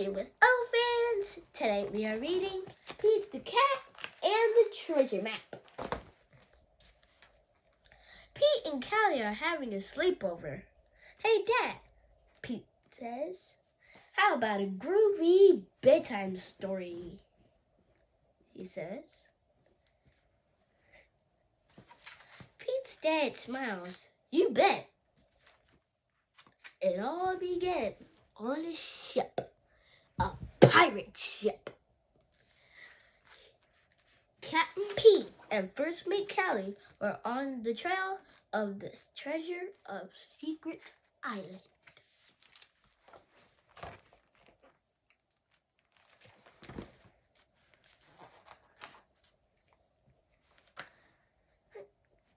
Reading with Elephants. Today we are reading Pete the Cat and the Treasure Map. Pete and Callie are having a sleepover. Hey Dad, Pete says, how about a groovy bedtime story? He says. Pete's dad smiles. You bet. It all began on a ship, a pirate ship. Captain Pete and First Mate Callie were on the trail of the treasure of Secret Island.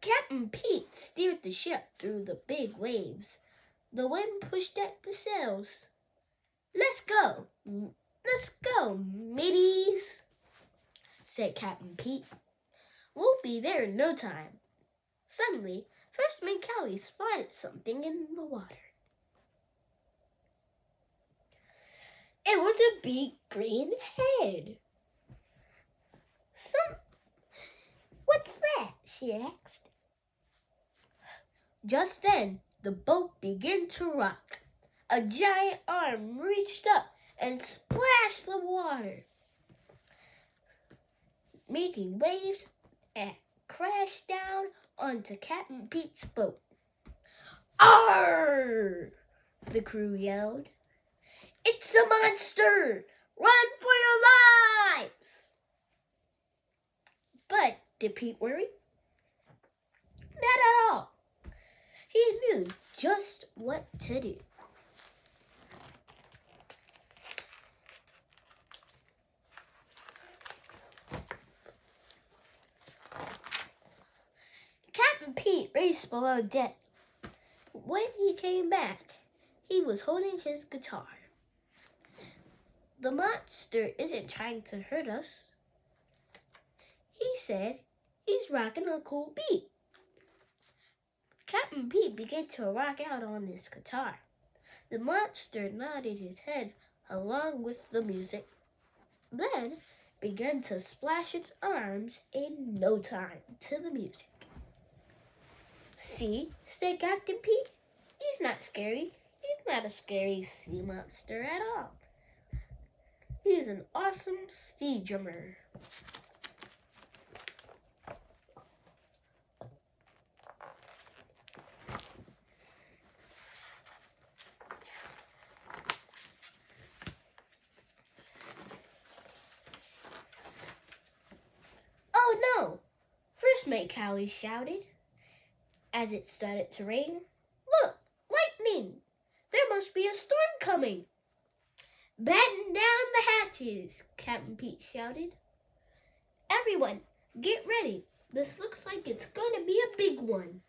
Captain Pete steered the ship through the big waves. The wind pushed at the sails. Let's go, mateys, said Captain Pete. We'll be there in no time. Suddenly, First Mate Callie spotted something in the water. It was a big green head. What's that? She asked. Just then, the boat began to rock. A giant arm reached up and splashed the water, making waves and crashed down onto Captain Pete's boat. Arr! The crew yelled. It's a monster! Run for your lives! But did Pete worry? Not at all. He knew just what to do. Captain Pete raced below deck. When he came back, he was holding his guitar. The monster isn't trying to hurt us, he said. He's rocking a cool beat. Captain Pete began to rock out on his guitar. The monster nodded his head along with the music, then began to splash its arms in no time to the music. See, said Captain Pete, he's not scary. He's not a scary sea monster at all. He's an awesome sea drummer. Oh no! First Mate Callie shouted as it started to rain. Look, lightning! There must be a storm coming. Batten down the hatches, Captain Pete shouted. Everyone, get ready. This looks like it's going to be a big one.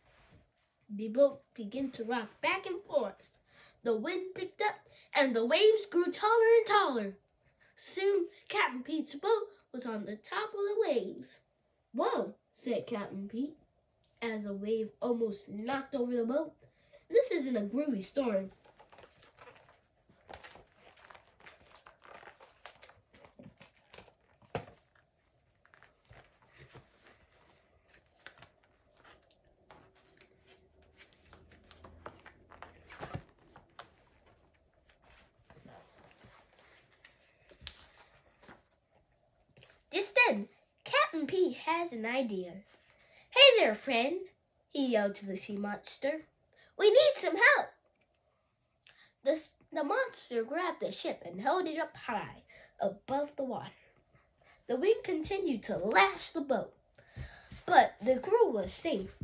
The boat began to rock back and forth. The wind picked up and the waves grew taller and taller. Soon, Captain Pete's boat was on the top of the waves. Whoa, said Captain Pete, as a wave almost knocked over the boat. This isn't a groovy storm. Just then, Captain Pete has an idea. Hey there, friend, he yelled to the sea monster. We need some help. The monster grabbed the ship and held it up high above the water. The wind continued to lash the boat, but the crew was safe.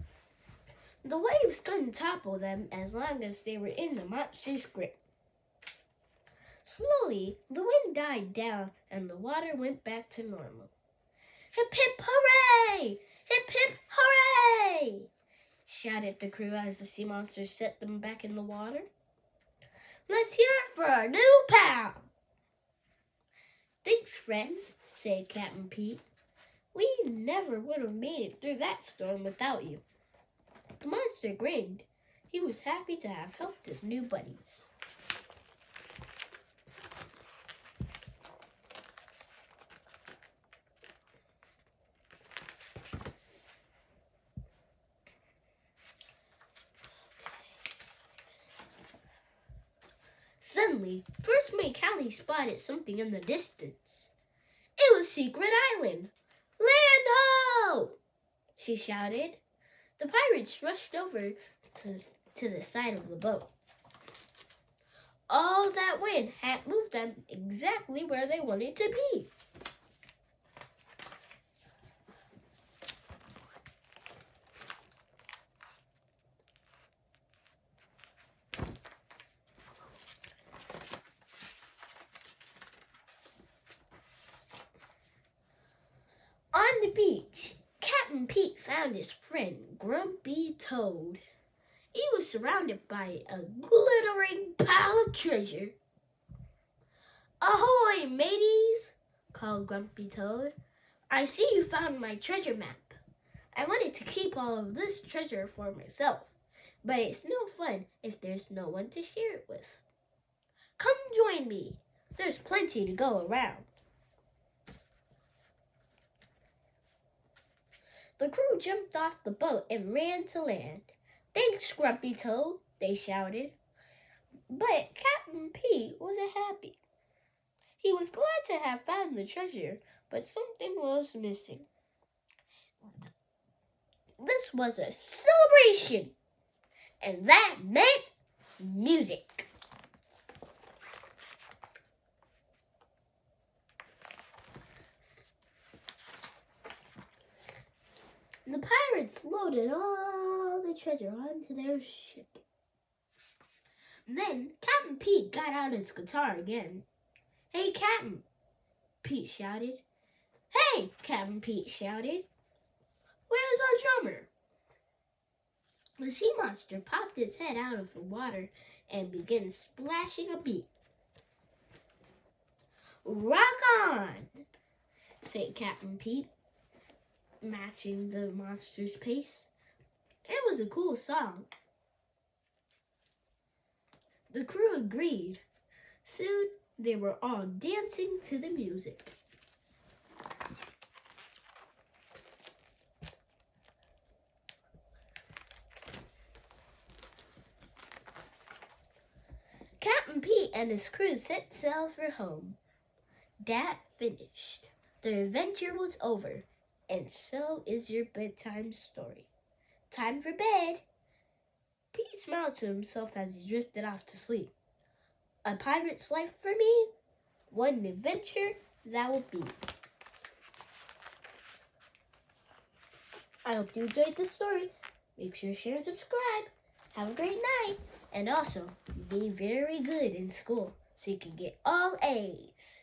The waves couldn't topple them as long as they were in the monster's grip. Slowly, the wind died down and the water went back to normal. Hip, hip, hooray! Hip, hip, hooray! Shouted the crew as the sea monster set them back in the water. Let's hear it for our new pal! Thanks, friend, said Captain Pete. We never would have made it through that storm without you. The monster grinned. He was happy to have helped his new buddies. Suddenly, First Mate Callie spotted something in the distance. It was Secret Island. Land ho! She shouted. The pirates rushed over to the side of the boat. All that wind had moved them exactly where they wanted to be. On the beach, Captain Pete found his friend Grumpy Toad. He was surrounded by a glittering pile of treasure. Ahoy, mateys! Called Grumpy Toad. I see you found my treasure map. I wanted to keep all of this treasure for myself, but it's no fun if there's no one to share it with. Come join me. There's plenty to go around. The crew jumped off the boat and ran to land. Thanks, Grumpy Toad, they shouted. But Captain Pete wasn't happy. He was glad to have found the treasure, but something was missing. This was a celebration, and that meant music. The pirates loaded all the treasure onto their ship. Then Captain Pete got out his guitar again. Hey, Captain, Pete shouted. Hey, Captain Pete shouted. Where's our drummer? The sea monster popped his head out of the water and began splashing a beat. Rock on, said Captain Pete, matching the monster's pace. It was a cool song. The crew agreed. Soon they were all dancing to the music. Captain Pete and his crew set sail for home. That finished. The adventure was over, and so is your bedtime story. Time for bed. Pete smiled to himself as he drifted off to sleep. A pirate's life for me? What an adventure that will be. I hope you enjoyed this story. Make sure to share and subscribe. Have a great night. And also, be very good in school so you can get all A's.